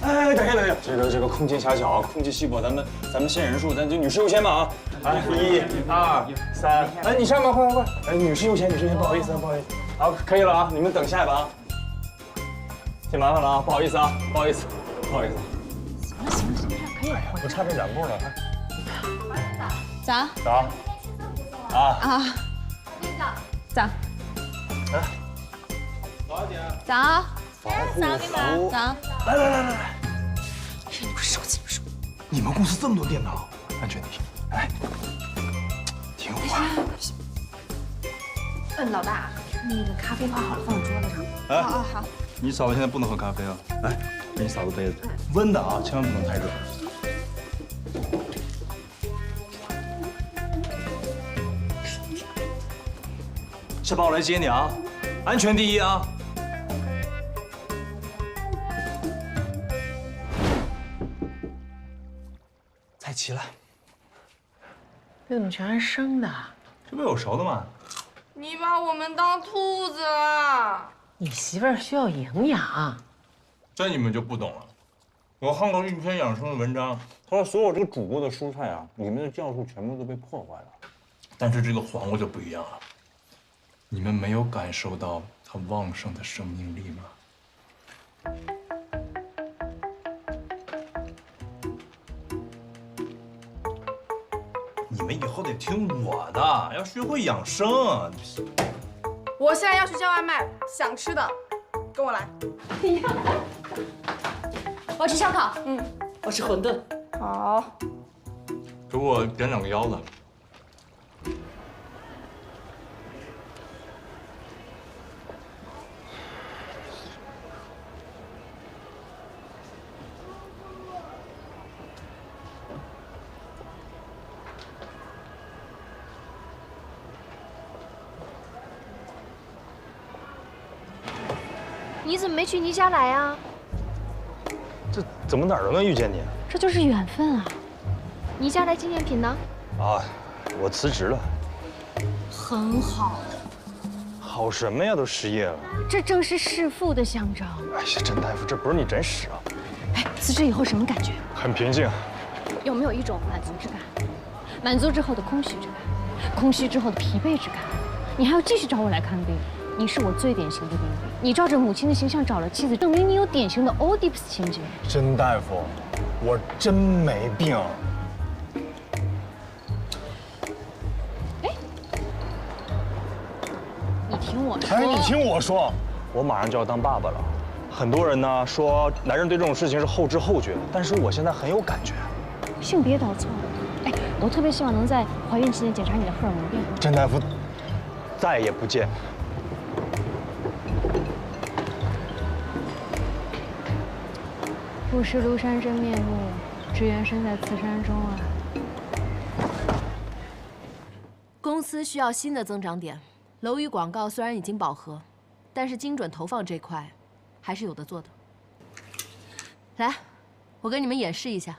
哎，等一下，这个空间狭小，空气稀薄，咱们限人数，咱就女士优先吧啊！来，1、2、3，哎，你上吧，快！哎，女士优先，不好意思。好，可以了啊，你们等下一把啊。挺麻烦了啊，不好意思。行了，可以了。我差这2步了。早。早。哎，早。早，你们早。来。你们手机手，你们公司这么多电脑，安全第一。哎，听话。老大，那个咖啡泡好了，放桌子上。哎，好。你嫂子现在不能喝咖啡啊！来，给你嫂子杯子，温的啊，千万不能太热。下班我来接你啊，安全第一啊！菜齐了，这怎么全是生的？这不有熟的吗？你把我们当兔子了！你媳妇儿需要营养。这你们就不懂了。我看过一篇养生的文章，他说所有这个煮过的蔬菜啊，里面的酵素全部都被破坏了。但是这个黄瓜就不一样了，你们没有感受到它旺盛的生命力吗？你们以后得听我的，要学会养生。我现在要去叫外卖，想吃的跟我来。我要吃烧烤。我吃馄饨。好。给我点2个腰子。你怎么没去倪家来啊？这怎么哪儿都能遇见你这就是缘分啊！倪家来纪念品呢？啊？我辞职了。很好，好什么呀？都失业了。这正是弑父的象征。哎呀，甄大夫，这不是你真实啊。哎，辞职以后什么感觉？很平静。有没有一种满足之感？满足之后的空虚之感，空虚之后的疲惫之感？你还要继续找我来看病？你是我最典型的病例。你照着母亲的形象找了妻子，证明你有典型的欧迪普斯情节。甄大夫，我真没病。哎，你听我说。哎，你听我说，我马上就要当爸爸了。很多人呢说男人对这种事情是后知后觉的，但是我现在很有感觉。性别导错。哎，我特别希望能在怀孕期间检查你的荷尔蒙变化。甄大夫，再也不见。不识庐山真面目，只缘身在此山中啊！公司需要新的增长点，楼宇广告虽然已经饱和，但是精准投放这块还是有的做的。来，我给你们演示一下。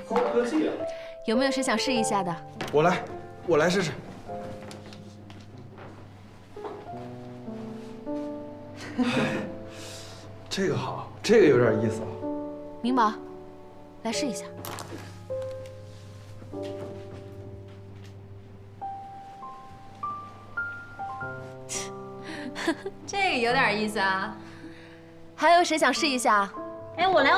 高科技啊！有没有谁想试一下的？我来试试。这个好，这个有点意思啊。明宝，来试一下。这个有点意思啊。还有谁想试一下？哎，我来。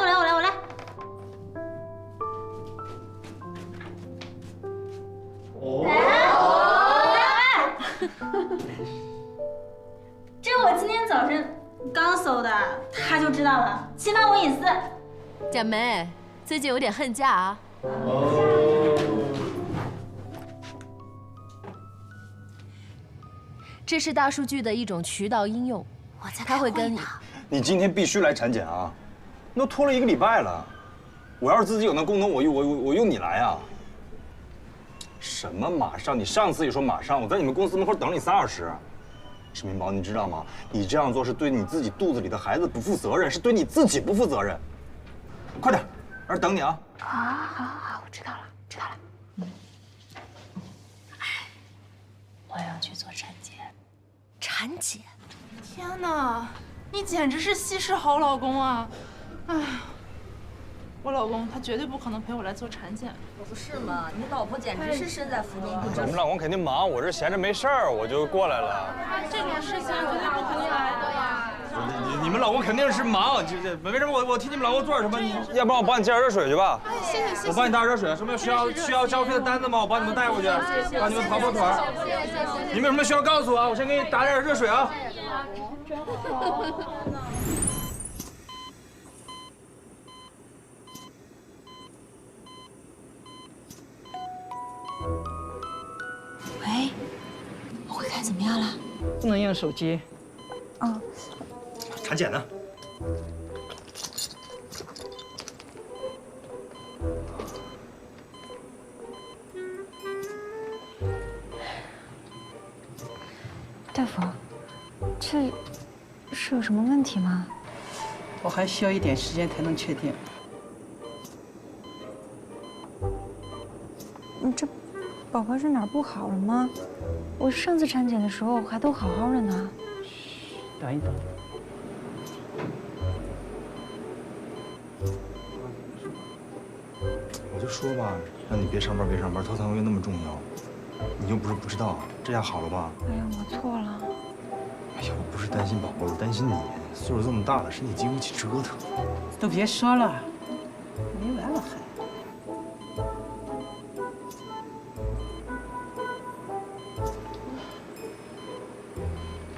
这我今天早晨刚搜的，他就知道了，侵犯我隐私。蒋梅，最近有点恨嫁啊。这是大数据的一种渠道应用，它会跟你。你今天必须来产检啊！都拖了1个礼拜了。我要是自己有那功能，我用你来啊！什么马上？你上次也说马上，我在你们公司门口等了你3小时。史明宝，你知道吗？你这样做是对你自己肚子里的孩子不负责任，是对你自己不负责任。快点，儿等你啊！好，知道了，知道了。我要去做产检。产检？天哪，你简直是西施好老公啊！哎呀，我老公他绝对不可能陪我来做产检。不是嘛？你老婆简直是身在福中不知福。你们老公肯定忙，我这闲着没事儿，我就过来了。这种事情绝对不可能来的呀！你们老公肯定是忙，没什么，我替你们老公做点什么，要不然我帮你接点热水去吧。哎，谢谢谢谢。我帮你打热水，什么需要交费的单子吗？我帮你们带过去，帮你们跑腿。你们有什么需要告诉我啊？我先给你打点热水啊。真好。喂，我会开怎么样了？不能用手机。哦，产检呢？大夫，这是有什么问题吗？我还需要一点时间才能确定。你这宝宝是哪儿不好了吗？我上次产检的时候还都好好的呢。等一等。我就说吧，让你别上班，头疼又那么重要，你又不是不知道，这下好了吧？哎呀，我错了。哎呀，我不是担心宝宝，我担心你，岁数这么大了，身体经不起折腾。都别说了，没完了还。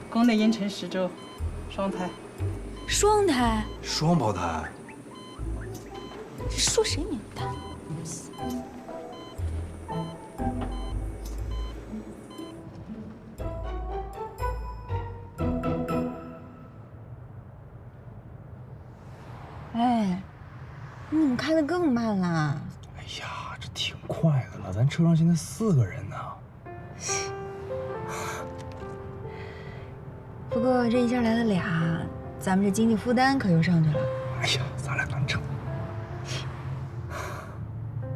宫内妊娠10周，双胎。双胎？双胞胎？这说谁名堂？哎，你怎么开得更慢了？哎呀，这挺快的了，咱车上现在4个人呢。不过这一下来了俩，咱们这经济负担可又上去了。哎呀，咱俩能挣。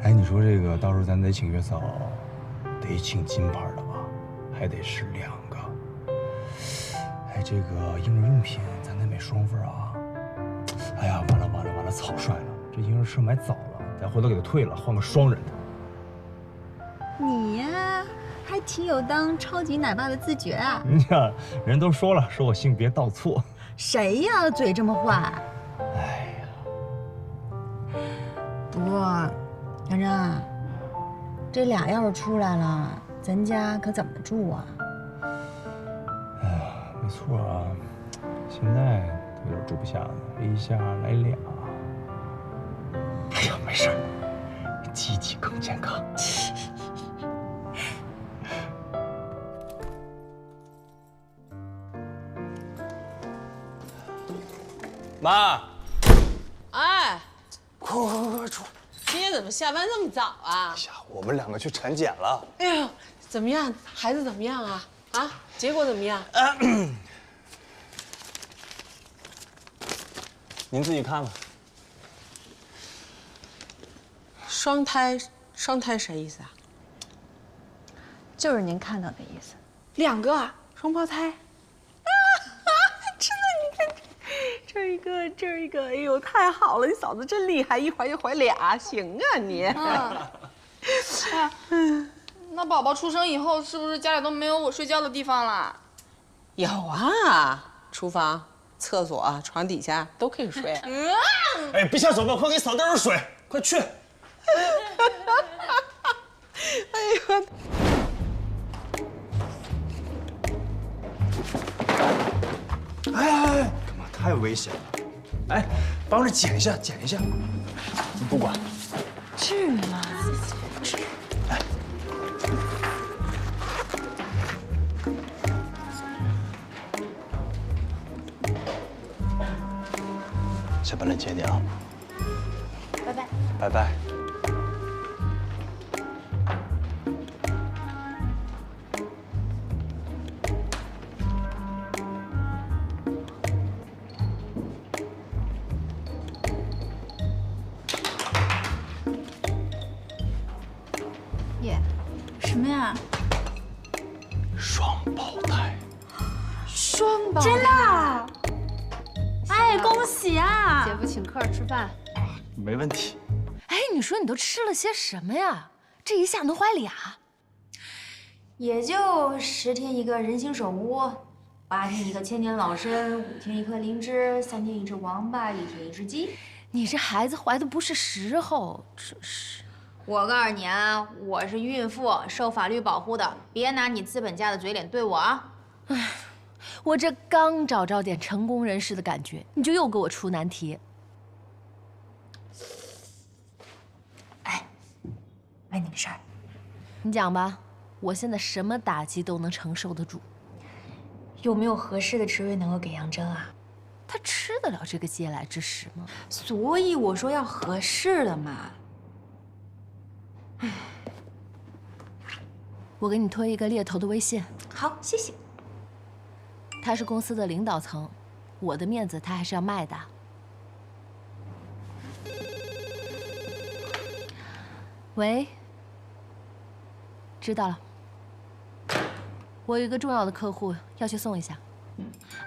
哎，你说这个到时候咱得请月嫂，得请金牌的吧？还得是2个。哎，这个婴儿用品咱得买双份啊。哎呀，完了，草率了，这婴儿车买早了，咱回头给他退了，换个双人的。你呀，还挺有当超级奶爸的自觉啊！呀，人都说了，说我性别倒错。谁呀，嘴这么坏？哎呀，不过，杨真，这俩要是出来了，咱家可怎么住啊？哎呀，没错啊，现在都有点住不下了，一下来俩。哎呀，没事儿，积极更健康。妈，哎，快出！今天怎么下班这么早啊？哎呀，我们2个去产检了。哎呦，怎么样？孩子怎么样啊？啊，结果怎么样？您自己看吧。双胎啥意思啊？就是您看到的意思。 2个啊，双胞胎。真的，你看这儿一个，这儿一个，哎呦，太好了！你嫂子真厉害，一怀就怀俩，行啊你。那宝宝出生以后，是不是家里都没有我睡觉的地方了？有啊，厨房、厕所、床底下都可以睡。哎，别瞎说吧，快给你扫点水，快去。哎呦。 哎，干嘛？太危险了！哎，帮着捡一下，捡一下。你不管。至于吗？哎，下班了节点啊。拜拜。拜拜。什么呀？双胞胎。双胞胎？真的？哎，恭喜啊！姐夫请客吃饭。没问题。哎，你说你都吃了些什么呀？这一下能怀俩？也就10天一个人形手屋，8天一个千年老参，5天一颗灵芝，3天一只王八，1天一只鸡。你这孩子怀的不是时候，真是。我告诉你啊，我是孕妇，受法律保护的，别拿你资本家的嘴脸对我啊！哎，我这刚找着点成功人士的感觉，你就又给我出难题。哎，问你个事儿，你讲吧，我现在什么打击都能承受得住。有没有合适的职位能够给杨真啊？他吃得了这个嗟来之食吗？所以我说要合适的嘛。我给你推一个猎头的微信。好，谢谢。他是公司的领导层，我的面子他还是要卖的。喂，知道了。我有一个重要的客户要去送一下。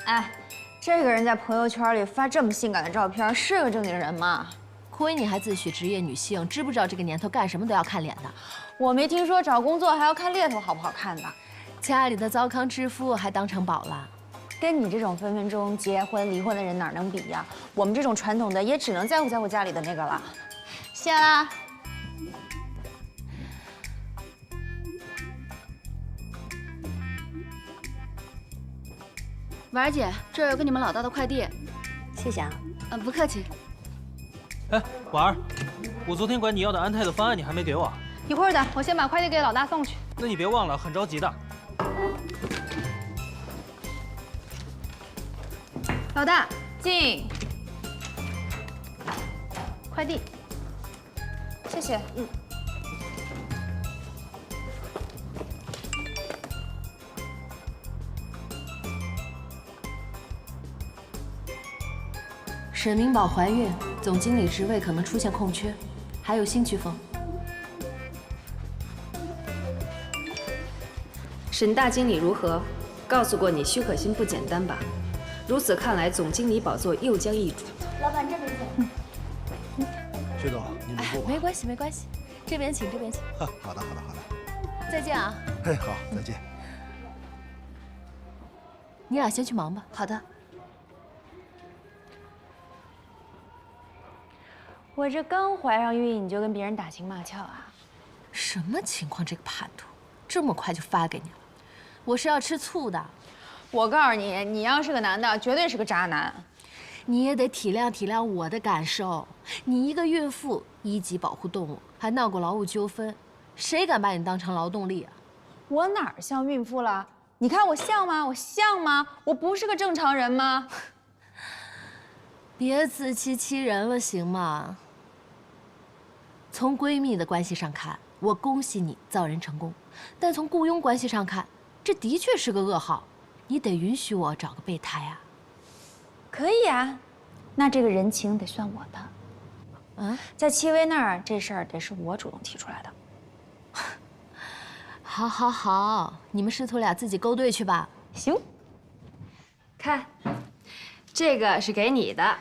哎，这个人在朋友圈里发这么性感的照片，是个正经人吗？亏你还自诩职业女性，知不知道这个年头干什么都要看脸的？我没听说找工作还要看猎头好不好看的。家里的糟糠之夫还当成宝了。跟你这种分分钟结婚离婚的人哪能比呀？我们这种传统的也只能在乎在乎家里的那个了。谢啦。婉儿姐，这儿有个你们老大的快递。谢谢啊。不客气。哎，婉儿，我昨天管你要的安泰的方案你还没给我。一会儿的，我先把快递给老大送去。那你别忘了，很着急的。老大，进。快递。谢谢。沈明宝怀孕，总经理职位可能出现空缺，还有新飓风。沈大经理如何？告诉过你，许可欣不简单吧？如此看来，总经理宝座又将易主。老板这边请。薛总，您不过。没关系，没关系，这边请，这边请。好的，好的，好的。再见啊。哎，好，再见。你俩先去忙吧。好的。我这刚怀上孕，你就跟别人打情骂俏啊？什么情况？这个叛徒，这么快就发给你了？我是要吃醋的。我告诉你，你要是个男的，绝对是个渣男。你也得体谅体谅我的感受。你一个孕妇，1级保护动物，还闹过劳务纠纷，谁敢把你当成劳动力啊？我哪儿像孕妇了？你看我像吗？我像吗？我不是个正常人吗？别自欺欺人了，行吗？从闺蜜的关系上看，我恭喜你造人成功，但从雇佣关系上看，这的确是个噩耗。你得允许我找个备胎啊。可以啊，那这个人情得算我的。在戚薇那儿，这事儿得是我主动提出来的。好，好，好，你们师徒俩自己勾兑去吧。行。看，这个是给你的，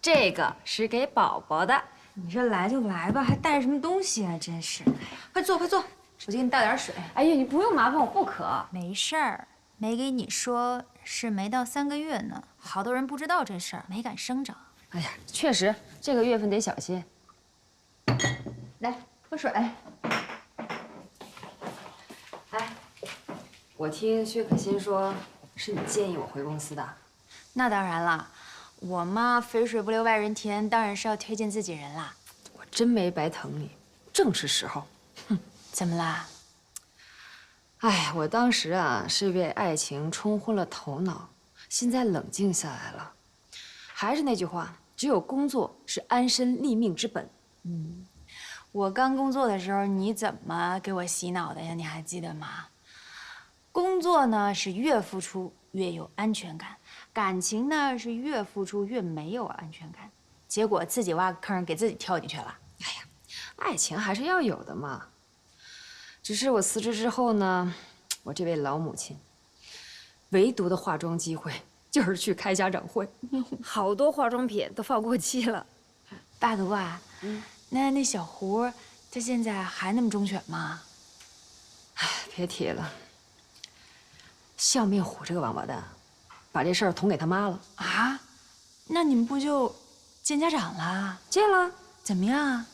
这个是给宝宝的。你这来就来吧，还带什么东西啊？真是，快坐，快坐，我去给你倒点水。哎呀，你不用麻烦我不可。没事儿，没给你说是没到3个月呢，好多人不知道这事儿，没敢声张。哎呀，确实，这个月份得小心。来，喝水。哎，我听薛可欣说，是你建议我回公司的。那当然了。我嘛，肥水不流外人田，当然是要推荐自己人啦。我真没白疼你，正是时候。哼，怎么啦？哎，我当时啊是被爱情冲昏了头脑，现在冷静下来了。还是那句话，只有工作是安身立命之本。我刚工作的时候，你怎么给我洗脑的呀？你还记得吗？工作呢是越付出越有安全感。感情呢是越付出越没有安全感，结果自己挖个坑给自己跳进去了。哎呀，爱情还是要有的嘛。只是我辞职之后呢，我这位老母亲，唯独的化妆机会就是去开家长会，好多化妆品都放过期了。大哥啊，那小胡，他现在还那么忠犬吗？哎，别提了，笑面虎这个王八蛋，把这事儿捅给他妈了啊！那你们不就见家长了？见了，怎么样啊？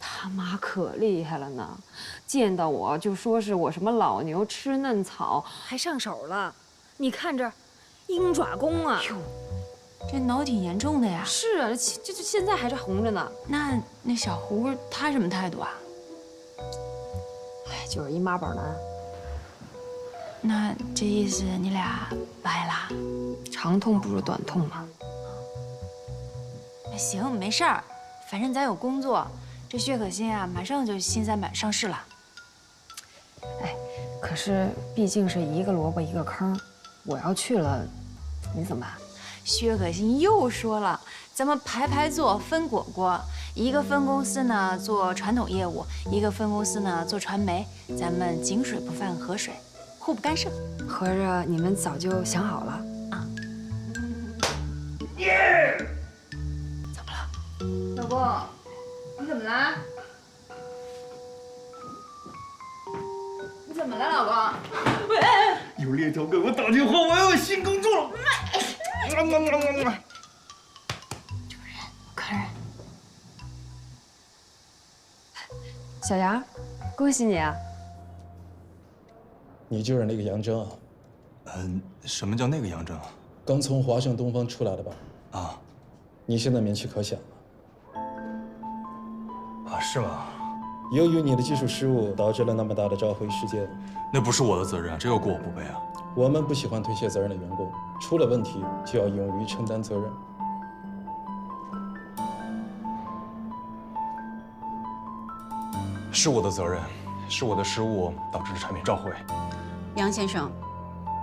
他妈可厉害了呢，见到我就说是我什么老牛吃嫩草，还上手了。你看这鹰爪功啊！哟，这挠挺严重的呀。是啊，这现在还是红着呢。那小胡他什么态度啊？哎，就是一妈宝男。那这意思你俩掰了？长痛不如短痛嘛。行，没事儿，反正咱有工作。这薛可欣啊，马上就新三板上市了。哎，可是毕竟是一个萝卜一个坑，我要去了，你怎么办？薛可欣又说了，咱们排坐，分果果。一个分公司呢做传统业务，一个分公司呢做传媒，咱们井水不犯河水，互不干涉。合着你们早就想好了啊？耶！怎么了，老公？你怎么了？你怎么了，老公？喂！有猎头给我打电话，我要有新工作了。客人，小杨，恭喜你啊！你就是那个杨铮啊？什么叫那个杨铮？刚从华盛东方出来的吧？啊，你现在名气可响了。啊，是吗？由于你的技术失误，导致了那么大的召回事件，那不是我的责任，这个锅我不背啊。我们不喜欢推卸责任的员工，出了问题就要勇于承担责任。是我的责任，是我的失误导致了产品召回。杨先生，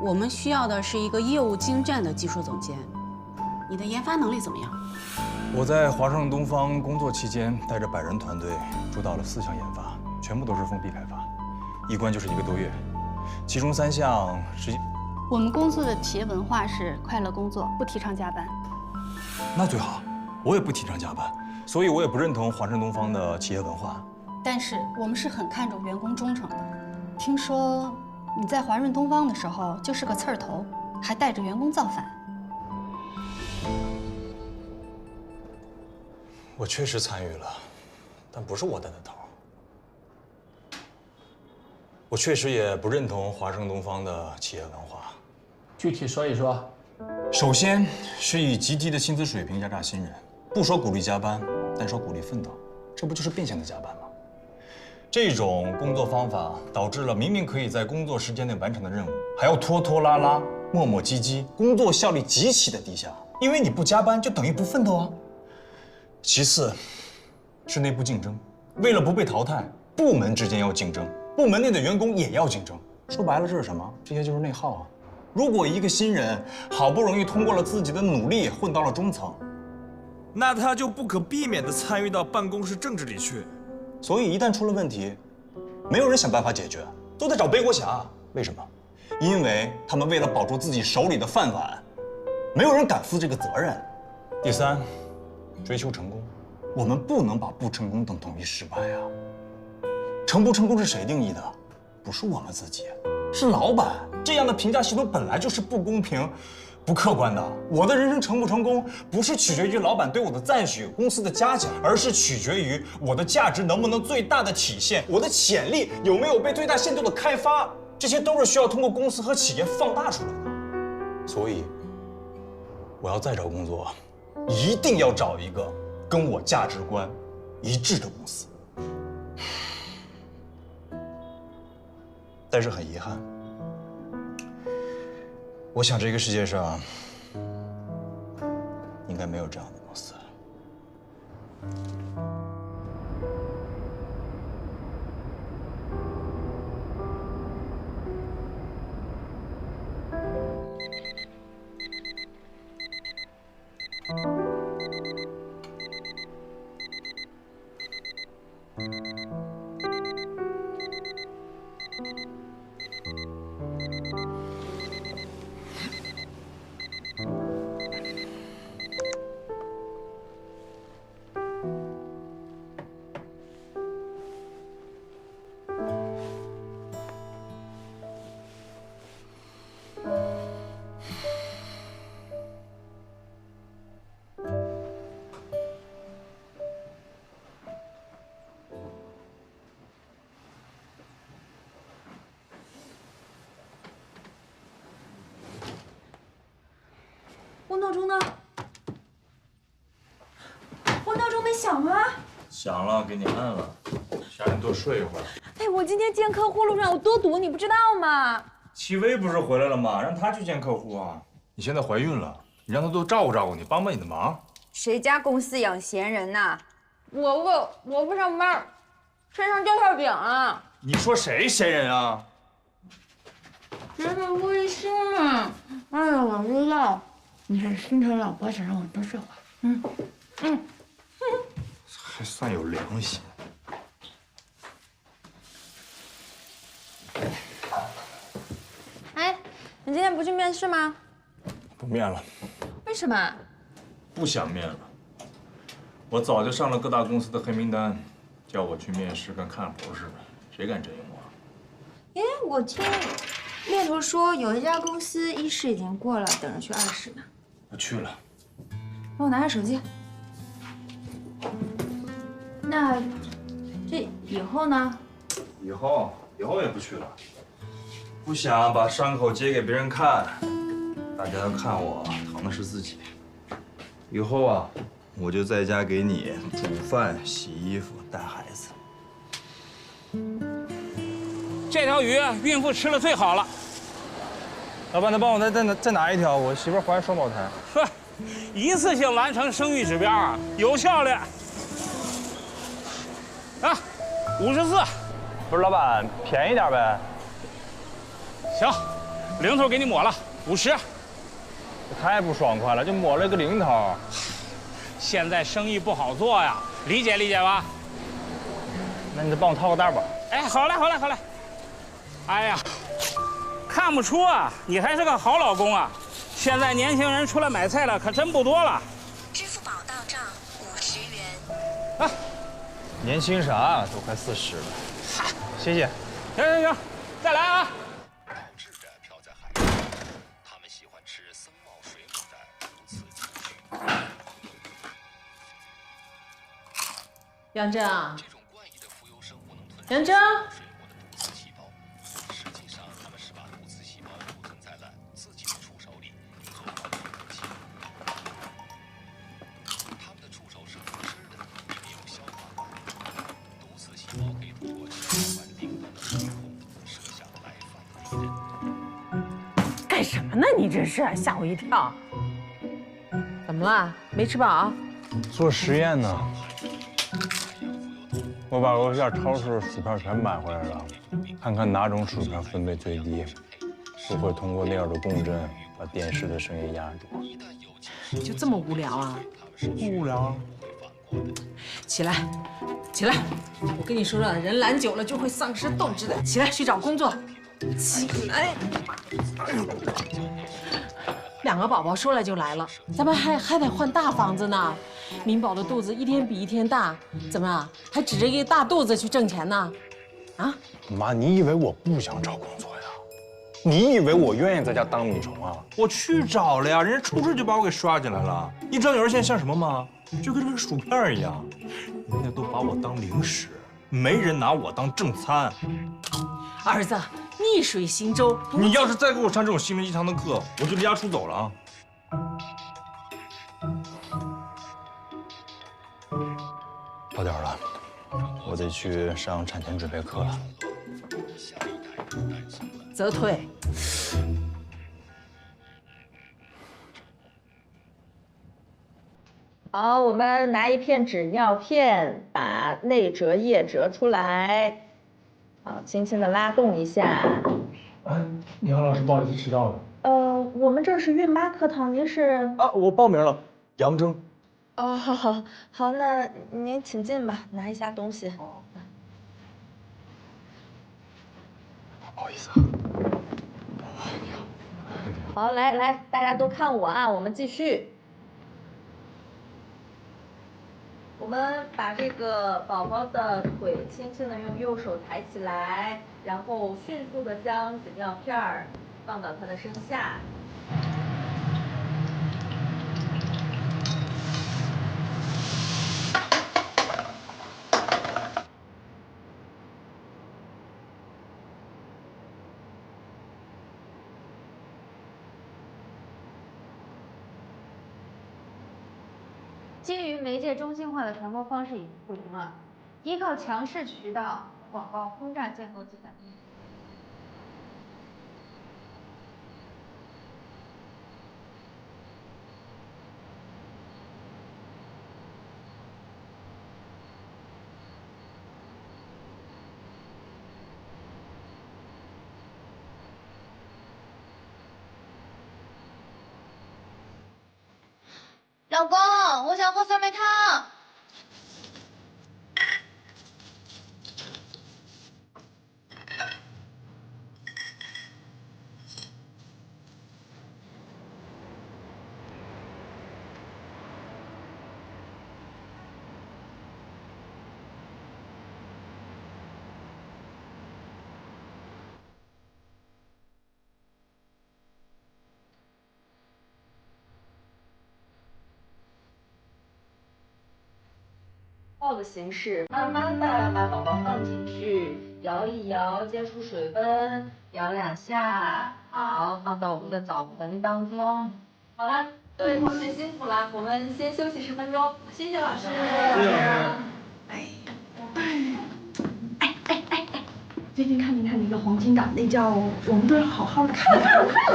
我们需要的是一个业务精湛的技术总监，你的研发能力怎么样？我在华盛东方工作期间，带着100人团队主导了4项研发，全部都是封闭开发，一关就是1个多月，其中3项实际。我们公司的企业文化是快乐工作，不提倡加班。那最好，我也不提倡加班，所以我也不认同华盛东方的企业文化。但是我们是很看重员工忠诚的。听说你在华润东方的时候就是个刺儿头，还带着员工造反。我确实参与了，但不是我带的头。我确实也不认同华盛东方的企业文化。具体说一说。首先是以极低的薪资水平压榨新人，不说鼓励加班，但说鼓励奋斗，这不就是变相的加班吗？这种工作方法导致了明明可以在工作时间内完成的任务，还要拖拖拉拉、磨磨唧唧，工作效率极其的低下。因为你不加班，就等于不奋斗啊。其次，是内部竞争，为了不被淘汰，部门之间要竞争，部门内的员工也要竞争。说白了，这是什么？这些就是内耗啊。如果一个新人好不容易通过了自己的努力混到了中层，那他就不可避免地参与到办公室政治里去。所以一旦出了问题，没有人想办法解决，都在找背锅侠。为什么？因为他们为了保住自己手里的饭碗，没有人敢负这个责任。第三，追求成功，我们不能把不成功等同于失败啊。成不成功是谁定义的？不是我们自己，是老板。这样的评价系统本来就是不公平、不客观的。我的人生成不成功，不是取决于老板对我的赞许、公司的嘉奖，而是取决于我的价值能不能最大的体现，我的潜力有没有被最大限度的开发。这些都是需要通过公司和企业放大出来的。所以，我要再找工作，一定要找一个跟我价值观一致的公司。但是很遗憾，我想这个世界上应该没有这样的公司。闹钟呢？我闹钟没响吗？响了，给你按了，想让你多睡一会儿。哎，我今天见客户路上有多堵，你不知道吗？戚薇不是回来了吗？让她去见客户啊。你现在怀孕了，你让她多照顾你，帮你的忙。谁家公司养闲人呐？我不上班，身上掉馅饼了。你说谁闲人啊？别的微信嘛。哎呀，我知道，你是心疼老婆，想让我多睡会儿。还算有良心。哎，你今天不去面试吗？不面了，为什么？不想面了。我早就上了各大公司的黑名单，叫我去面试跟看活似的，谁敢征用我？哎，我听猎头说有一家公司1试已经过了，等着去2试呢。我去了。帮我拿下手机。那这以后呢？以后也不去了，不想把伤口揭给别人看，大家要看我疼的是自己。以后啊，我就在家给你煮饭、洗衣服、带孩子。这条鱼孕妇吃了最好了。老板，能帮我再拿一条？我媳妇怀双胞胎。呵，一次性完成生育指标啊，有效率。啊，54。不是老板，便宜点呗。行，零头给你抹了50。太不爽快了，就抹了个零头。现在生意不好做呀，理解理解吧。那你再帮我套个袋吧。哎，好嘞好嘞好嘞。哎呀，看不出啊，你还是个好老公啊。现在年轻人出来买菜了，可真不多了。支付宝到账50元。啊，年轻啥？都快40了。谢谢。行，再来啊！杨真啊，杨真，干什么呢？你这是吓我一跳。怎么了？没吃饱？做实验呢。我把楼下超市的薯片全买回来了，看看哪种薯片分贝最低，不会通过那样的共振把电视的声音压住。就这么无聊啊？不无聊啊。起来，起来！我跟你说了，人懒久了就会丧失斗志的。起来，去找工作。起来！2个宝宝说来就来了，咱们还得换大房子呢。民宝的肚子一天比一天大，怎么啊？还指着一个大肚子去挣钱呢？啊？妈，你以为我不想找工作呀？你以为我愿意在家当米虫啊？我去找了呀，人家出事就把我给刷进来了。你知道有人现在像什么吗？就跟这个薯片一样，人家都把我当零食，没人拿我当正餐。儿子，逆水行舟。你要是再给我上这种心灵鸡汤的课，我就离家出走了啊！到点了，我得去上产前准备课了。则退。好，我们拿一片纸尿片，把内折页折出来，好，轻轻的拉动一下。哎，你好，老师，不好意思迟到了。我们这是孕妈课堂，您是？啊，我报名了，杨铮。哦，好，那您请进吧，拿一下东西。不好意思啊。好，来，大家都看我啊，我们继续。我们把这个宝宝的腿轻轻的用右手抬起来，然后迅速的将纸尿片儿放到他的身下。基于媒介中心化的传播方式已经不灵了，依靠强势渠道广告轰炸建构记载。老公，我想喝酸梅汤。泡的形式，慢慢的把宝宝放进去，摇一摇，接触水温，摇2下，好，放到我们的澡盆当中。好了，各位同学辛苦了，我们先休息10分钟。谢谢老师。谢谢老师。最近看没看那个黄金档，那叫《我们都要好好的看》。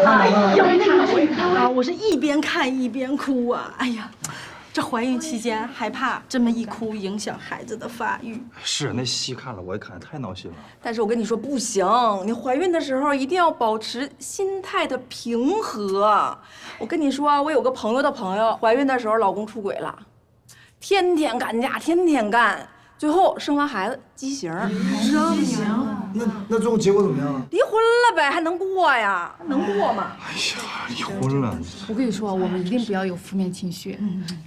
哎呀，那个我也看了，我是一边看一边哭啊！哎呀。这怀孕期间害怕这么一哭影响孩子的发育。是那戏看了我也看，太闹心了。但是我跟你说不行，你怀孕的时候一定要保持心态的平和。我跟你说，我有个朋友的朋友怀孕的时候老公出轨了，天天干架，天天干，最后生完孩子畸形。畸形？那最后结果怎么样啊？离婚了呗，还能过呀？能过吗？哎呀，离婚了。我跟你说，我们一定不要有负面情绪，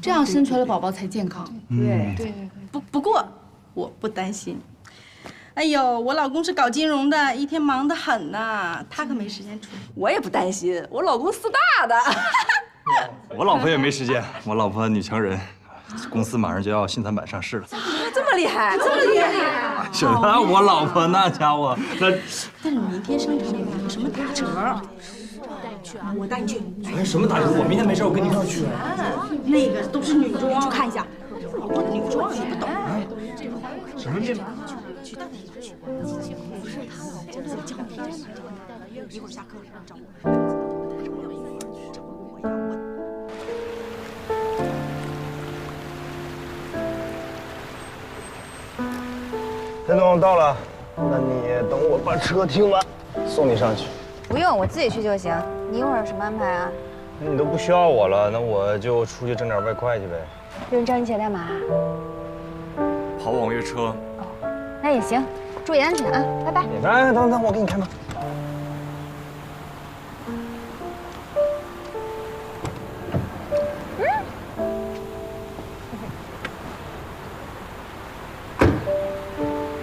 这样生出来的宝宝才健康。对。不过我不担心。哎呦，我老公是搞金融的，一天忙得很呐，他可没时间出去。我也不担心，我老公4大的。我老婆也没时间，我老婆女强人，公司马上就要新三板上市了。这么厉害，这么厉害！小袁，我老婆那家伙，那……但是明天商场里面有什么打折？我带你去。哎，什么打折？我明天没事，我跟你一块去。那个都是女装，去看一下。好多女装你不懂。什么面？一会儿下课找我。田总到了，那你等我把车停完，送你上去。不用，我自己去就行。你一会儿有什么安排啊？那你都不需要我了，那我就出去挣点外快去呗。有人找你姐干嘛？跑网约车。哦，那也行，注意安全啊，拜拜。哎，等，我给你开门。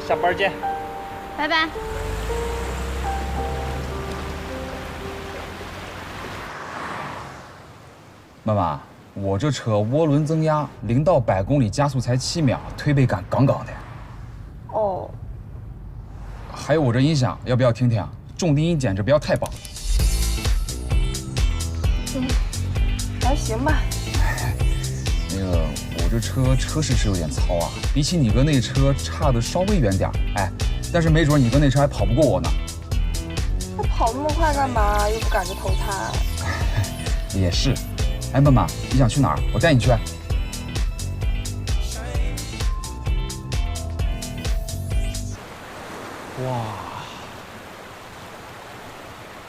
下班见，拜拜。妈妈，我这车涡轮增压，0到100公里加速才7秒，推背感杠杠的。哦。还有我这音响，要不要听听？重低音简直不要太棒。还行吧。那个，我这车是有点糙啊，比起你哥那车差的稍微远点儿。哎，但是没准你哥那车还跑不过我呢。他跑那么快干嘛？又不赶着投胎。也是。哎，妈妈，你想去哪儿？我带你去。哇，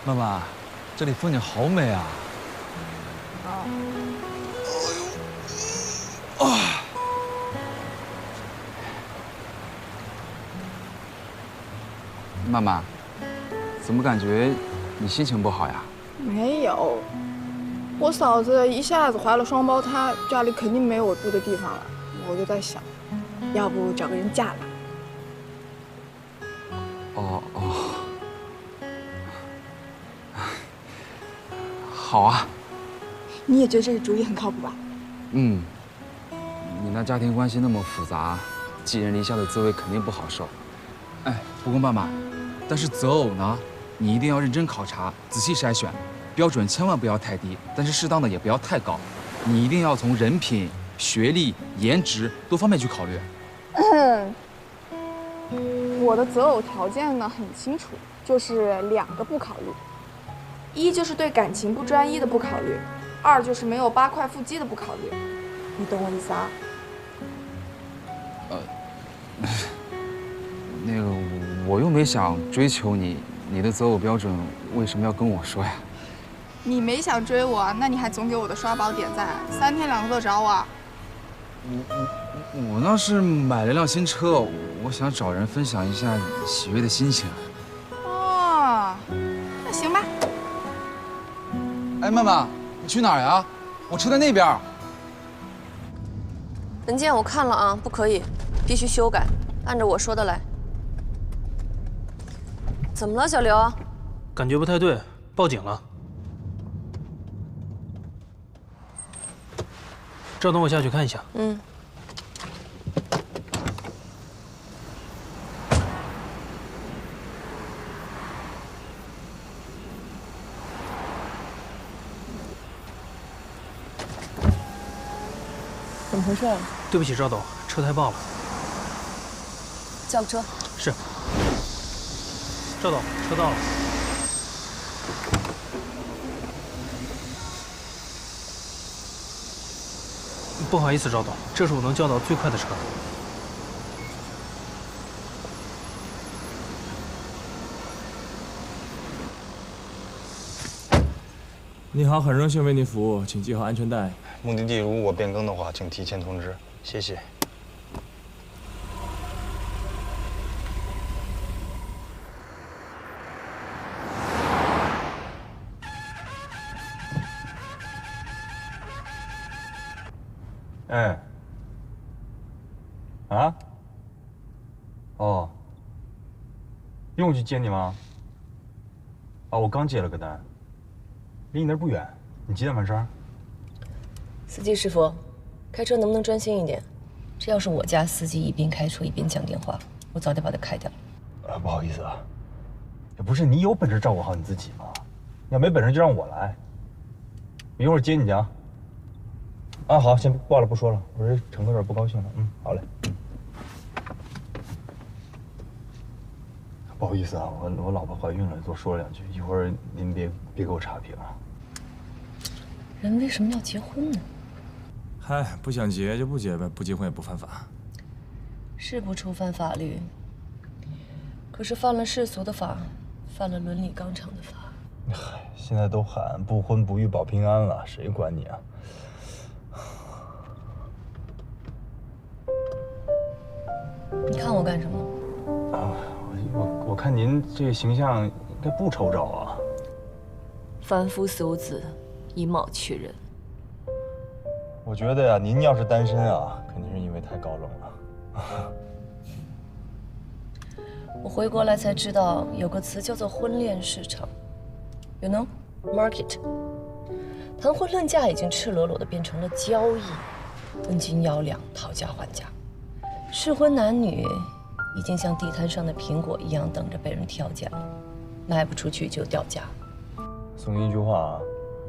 妈妈，这里风景好美啊！妈妈，怎么感觉你心情不好呀？没有，我嫂子一下子怀了双胞胎，家里肯定没有我住的地方了。我就在想，要不找个人嫁了。哦，好啊。你也觉得这个主意很靠谱吧？嗯，你那家庭关系那么复杂，寄人篱下的滋味肯定不好受。哎，不过妈妈，但是择偶呢，你一定要认真考察，仔细筛选，标准千万不要太低，但是适当的也不要太高。你一定要从人品、学历、颜值多方面去考虑。我的择偶条件呢很清楚，就是2个不考虑，一就是对感情不专一的不考虑，2就是没有8块腹肌的不考虑。你懂我意思啊？那个我又没想追求你，你的择偶标准为什么要跟我说呀？你没想追我，那你还总给我的刷宝点赞，3天2头的找我。我那是买了辆新车，我想找人分享一下喜悦的心情。哦，那行吧。哎，曼曼，你去哪儿呀？我车在那边。文件我看了啊，不可以，必须修改，按照我说的来。怎么了，小刘？感觉不太对，报警了。稍等，我下去看一下。嗯。怎么回事？对不起，赵董，车胎爆了。叫个车。是。赵董，车到了。不好意思，赵董，这是我能叫到最快的车。你好，很荣幸为您服务，请系好安全带。目的地如果变更的话，请提前通知，谢谢。哎。啊？哦。用我去接你吗？啊，我刚接了个单。离你那儿不远，你几点完事儿？司机师傅，开车能不能专心一点？这要是我家司机一边开车一边讲电话，我早点把他开掉。不好意思啊，也不是你有本事照顾好你自己吗？要没本事就让我来，我一会儿接你去啊。啊，好，先挂了不说了，我这乘客有点不高兴了。嗯，好嘞。不好意思啊，我老婆怀孕了，多说了2句，一会儿您别给我差评啊。人为什么要结婚呢？嗨，不想结就不结呗，不结婚也不犯法。是不触犯法律，可是犯了世俗的法，犯了伦理纲常的法。嗨，现在都喊不婚不育保平安了，谁管你啊？你看我干什么？啊，我看您这个形象应该不愁找啊。凡夫俗子，以貌取人。我觉得呀，您要是单身啊，肯定是因为太高冷了。我回国来才知道，有个词叫做婚恋市场 ，you know market。谈婚论嫁已经赤裸裸的变成了交易，问斤要两，讨价还价。适婚男女已经像地摊上的苹果一样，等着被人挑价，卖不出去就掉价。送你一句话啊，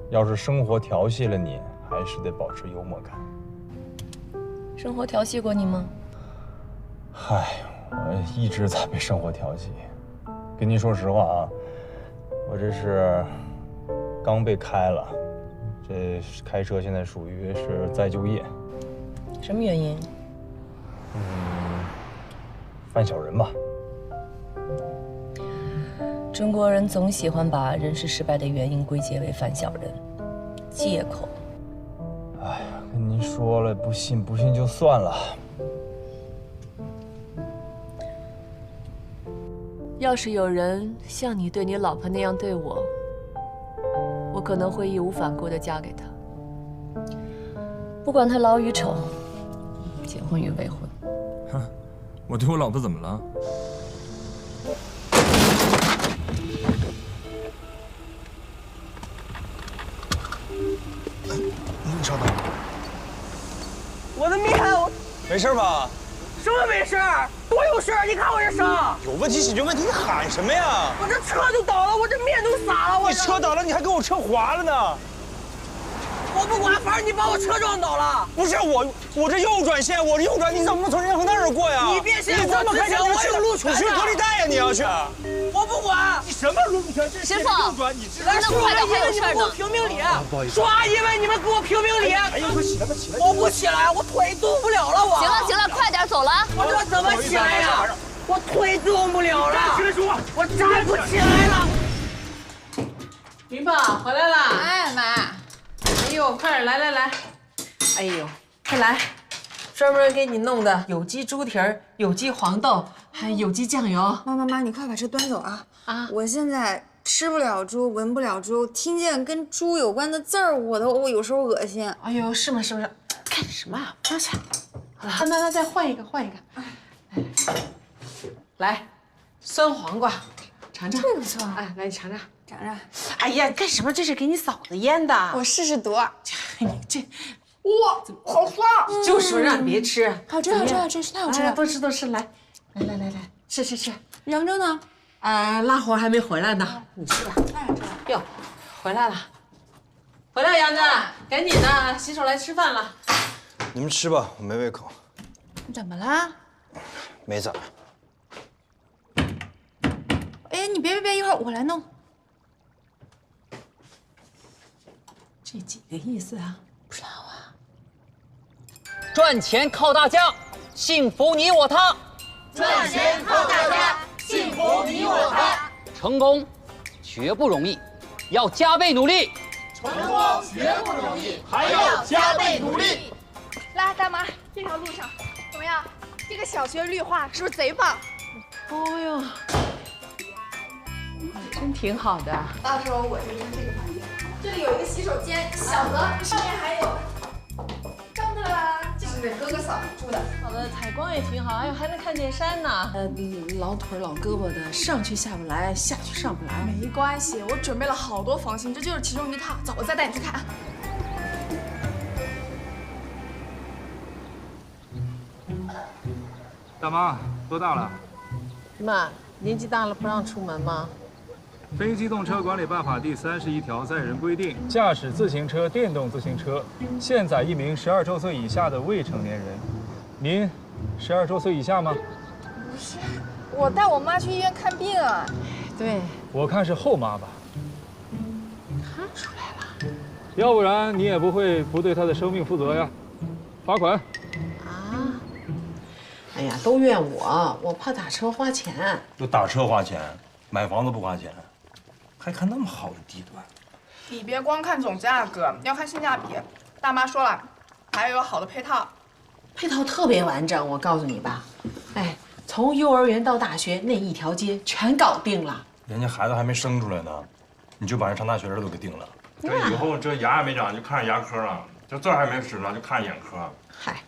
要是生活调戏了你，还是得保持幽默感。生活调戏过你吗？嗨，我一直在被生活调戏。跟您说实话啊，我这是刚被开了，这开车现在属于是再就业。什么原因？犯小人吧。中国人总喜欢把人事失败的原因归结为犯小人，借口。哎呀，跟您说了，不信就算了。要是有人像你对你老婆那样对我，我可能会义无反顾地嫁给他，不管他老与丑，结婚与未婚。哼，我对我老婆怎么了？你稍等。我的面，没事吧？什么没事？多有事！你看我这伤。有问题解决问题，你喊什么呀？我这车就倒了，我这面都洒了。你车倒了，你还跟我车划了呢。我不管，反正你把我车撞倒了。不是我这右转线，我这右转，你怎么能从人行道上过呀？你别信你这么开车，我有路权的。你是隔离带呀？你要去？我不管。你什么路权？这师傅，右转，你知道？说阿姨们，你们给我评评理。不好意思。说阿姨们，你们给我评评理。哎呀，快起来吧，起来！我不起来，我腿动不了了，我。行了，快点走了。我这怎么起来呀？我腿动不了了。起来说话。我站不起来了。云豹回来了。哎，妈。哎呦，快点来！哎呦，快来！专门给你弄的有机猪蹄儿、有机黄豆，还有机酱油。妈，你快把这端走啊！我现在吃不了猪，闻不了猪，听见跟猪有关的字儿，我有时候恶心。哎呦，是吗？干什么啊？放下。那再换一个。来，酸黄瓜，尝尝。这个不错。哎，来你尝尝。尝尝。哎呀，干什么？这是给你嫂子腌的。我试试毒。你这，哇，好酸！就说让你别吃。好吃，太好吃了。多吃，来，吃。扬州呢？拉活还没回来呢，你吃吧。哟，回来了，杨子，赶紧的，洗手来吃饭了。你们吃吧，我没胃口。你怎么了？没咋。哎，你别，一会儿我来弄。这几个意思啊？不知道啊。赚钱靠大家，幸福你我他。赚钱靠大家，幸福你我他。成功绝不容易，要加倍努力。成功绝不容易，还要加倍努力。来，大妈，这条路上怎么样？这个小学绿化是不是贼棒？哦呦，真挺好的。到时候我就住这个房间，这里有一个洗手间，小的，上面还有，当当，这是哥哥嫂子住的。好的，采光也挺好，哎呦，还能看见山呢。老腿老胳膊的，上去下不来，下去上不来。没关系，我准备了好多房型，这就是其中一套。走，我再带你去看。大妈，多大了？妈，年纪大了不让出门吗？《非机动车管理办法》第31条载人规定，驾驶自行车、电动自行车，限载一名12周岁以下的未成年人。您12周岁以下吗？不是，我带我妈去医院看病啊。对，我看是后妈吧。看出来了。要不然你也不会不对她的生命负责呀。罚款。啊？哎呀，都怨我怕打车花钱。就打车花钱，买房子不花钱，还看那么好的地段。你别光看总价格，要看性价比。大妈说了，还要有好的配套。配套特别完整，我告诉你吧，哎，从幼儿园到大学那一条街全搞定了。人家孩子还没生出来呢，你就把人上大学的都给定了。这以后这牙也没长就看上牙科了，这字还没识呢就看上眼科。嗨，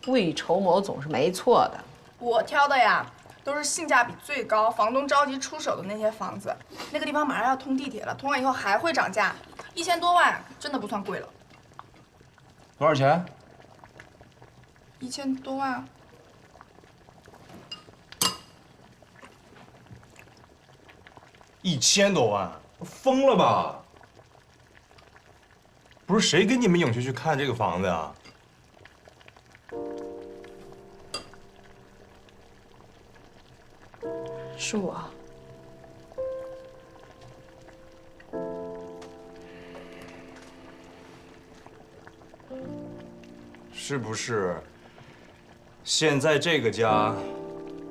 未雨绸缪总是没错的。我挑的呀，都是性价比最高、房东着急出手的那些房子。那个地方马上要通地铁了，通完以后还会涨价，1000多万真的不算贵了。多少钱？1000多万。？1000多万，疯了吧？不是谁跟你们影学去看这个房子呀？是我。是不是？现在这个家，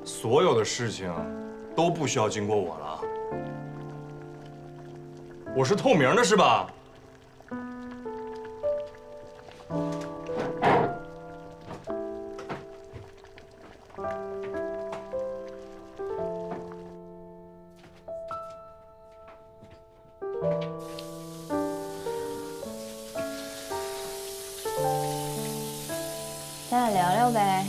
所有的事情都不需要经过我了。我是透明的，是吧？咱俩聊聊呗。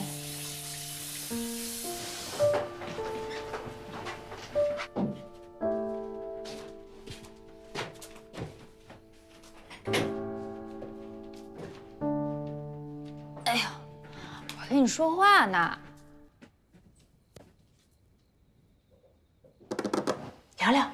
哎呦，我跟你说话呢。聊聊。